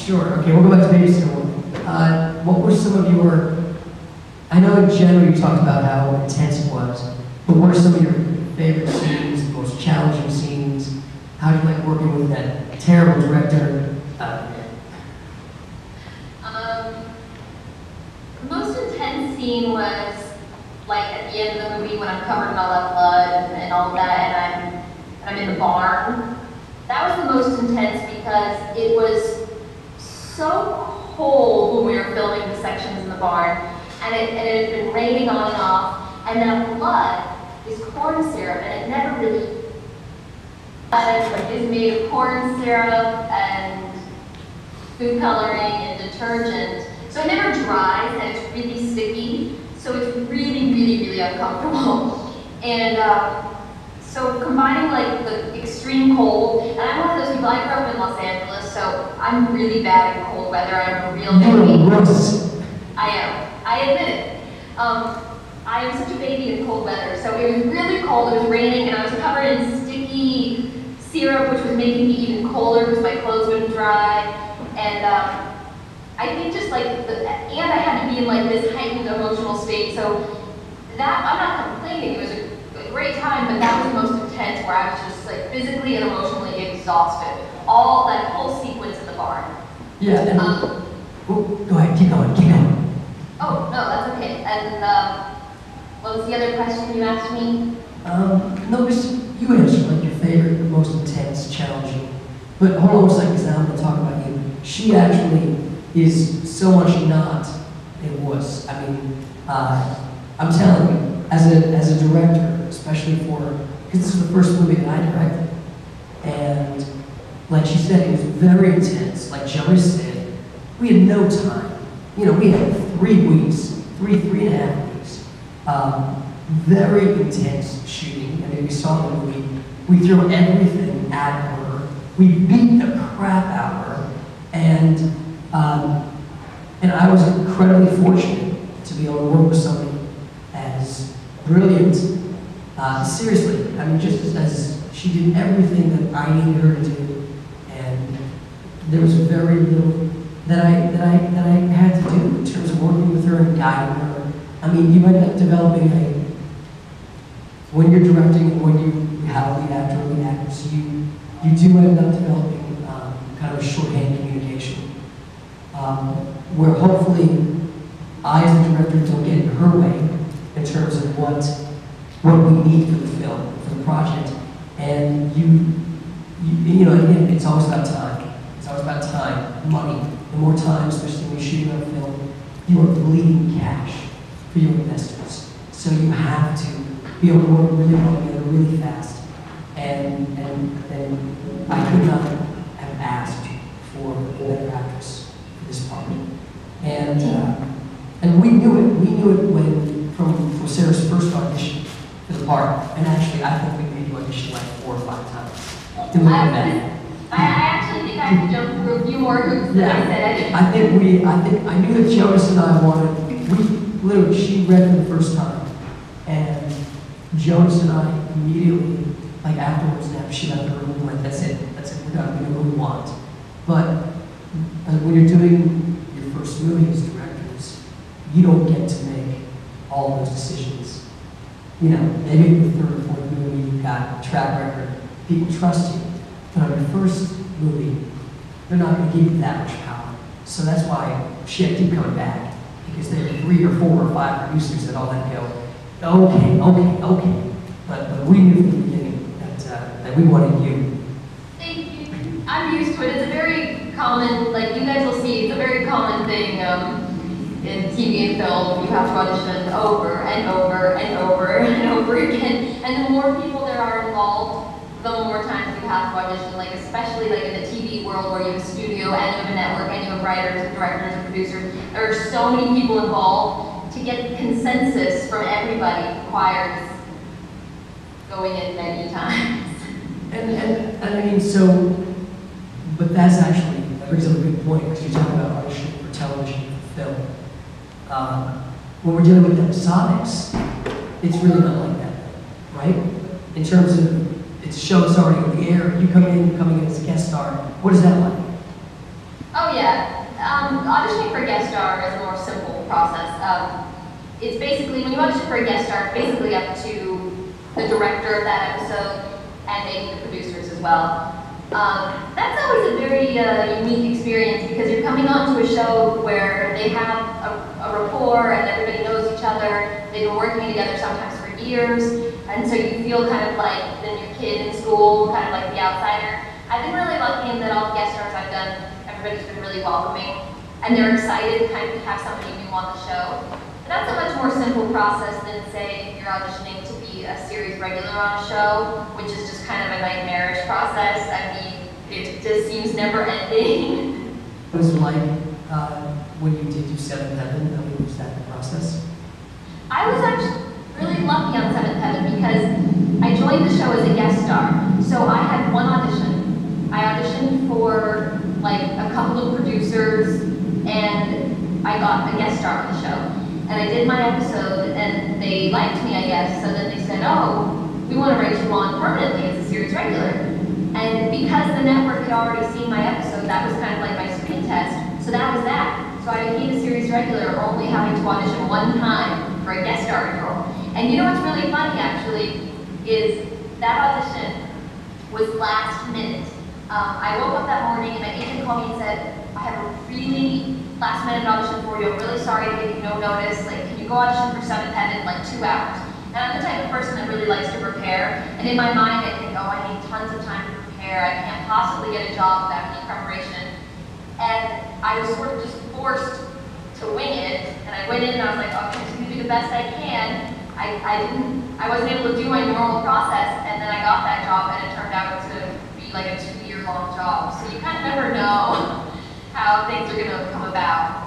Sure. Okay, we'll go back to Babysitter Wanted. What were some of your? I know in general you talked about how intense it was, but what are some of your favorite scenes, the most challenging scenes? How do you like working with that terrible director? The most intense scene was like at the end of the movie when I'm covered in all that blood and all of that, and I'm in the barn. That was the most intense because it was so cold when we were filming the sections in the barn, and it had been raining on and off, and that blood is corn syrup, and it never really. It's made of corn syrup and food coloring and detergent, so it never dries and it's really sticky. So it's really, really, really uncomfortable. And so combining like the extreme cold, and I'm one of those people, I grew up in Los Angeles, so I'm really bad in cold weather. I'm a real baby. I am. I admit it. I am such a baby in cold weather. So it was really cold, it was raining, and I was covered in sticky syrup, which was making me even colder because my clothes wouldn't dry. And I think just like, and I had to be in like this heightened emotional state, so that, I'm not complaining, it was a great time, but that was the most intense, where I was just like physically and emotionally exhausted. All, that whole sequence in the barn. Yeah, and, go ahead, keep going. Oh, no, that's okay. And what was the other question you asked me? No, you answered like your favorite, the most intense, challenging. But hold on a second, because I'm going to talk about you. She actually is so much not a wuss. I mean, I'm telling you, as a director, especially for, because this is the first movie that I directed, and like she said, it was very intense. Like Joey said, we had no time. You know, we had 3 weeks, three and a half weeks. Very intense shooting. I mean, we saw the movie. We threw everything at her. We beat the crap out of her, and I was incredibly fortunate to be able to work with somebody as brilliant. Seriously, I mean, just as she did everything that I needed her to do, and there was very little that I had to do in terms of working with her and guiding her. I mean, you end up developing when you're directing and when you have a lead actor or lead actress, you do end up developing kind of a shorthand communication, where hopefully I, as a director, don't get in her way in terms of what we need for the film, for the project. And you know, again, it's always about time. It's always about time, money. The more time, especially when you're shooting on a film, you are bleeding cash for your investors. So you have to be able to work really well together, really fast. And I could not have asked for a better actress for this part. And we knew it. We knew it when from Sarah's first audition for the part. And actually, I think we made you audition like 4 or 5 times. I actually think I have to jump through a few more hoops than I said. I knew that Jonas and I wanted. We literally, she read for the first time, and Jonas and I immediately, like afterwards, after she left the room, went, that's it, we're done, we know what we want. But when you're doing your first movie as directors, you don't get to make all those decisions. You know, maybe in the 3rd or 4th movie, you've got a track record, people trust you. But on your first movie, they're not going to give you that much power. So that's why she had to keep coming back, because there were 3 or 4 or 5 producers that all let go. Okay. But we knew from the beginning that we wanted you. Thank you. I'm used to it. It's a very common, like you guys will see, it's a very common thing in TV and film. You have to audition over and over and over and over again. And the more people there are involved, the more times you have to audition, like especially like in the TV world where you have a studio and you have a network and you have writers and directors and producers. There are so many people involved. To get consensus from everybody requires going in many times. And I mean, so, but that brings up a good point, because you're talking about auditioning for television, for film. When we're dealing with episodics, it's really not like that, right? In terms of, it's a show that's already on the air, coming in as a guest star, what is that like? Oh yeah. Auditioning for a guest star is a more simple process. It's basically, when you audition for a guest star, it's basically up to the director of that episode and maybe the producers as well. That's always a very unique experience because you're coming on to a show where they have a rapport and everybody knows each other. They've been working together sometimes for years, and so you feel kind of like the new kid in school, kind of like the outsider. I've been really lucky in that all the guest stars I've done, everybody's been really welcoming, and they're excited to kind of have somebody new on the show. But that's a much more simple process than, say, you're auditioning to be a series regular on a show, which is just kind of a nightmarish process. I mean, it just seems never ending. What was it like when you did do Seventh Heaven? I mean, was that the process? I was actually really lucky on Seventh Heaven because I joined the show as a guest star. So I had one audition. I auditioned for like a couple of producers and I got a guest star on the show. And I did my episode and they liked me, I guess. So then they said, oh, we want to write you on permanently as a series regular. And because the network had already seen my episode, that was kind of like my screen test. So that was that. So I became a series regular, only having to audition one time for a guest starring role. And you know what's really funny, actually, is that audition was last minute. I woke up that morning and my agent called me and said, I have a really last minute audition for you. I'm really sorry to give you no notice. Like, can you go audition for Seventh Heaven in like 2 hours? And I'm the type of person that really likes to prepare. And in my mind, I think, oh, I need tons of time to prepare. I can't possibly get a job without any preparation. And I was sort of just forced to wing it. And I went in and I was like, okay, I'm just gonna do the best I can. I wasn't able to do my normal process, and then I got that job, and it turned out to be like a 2-year-long job. So you kind of never know how things are gonna come about.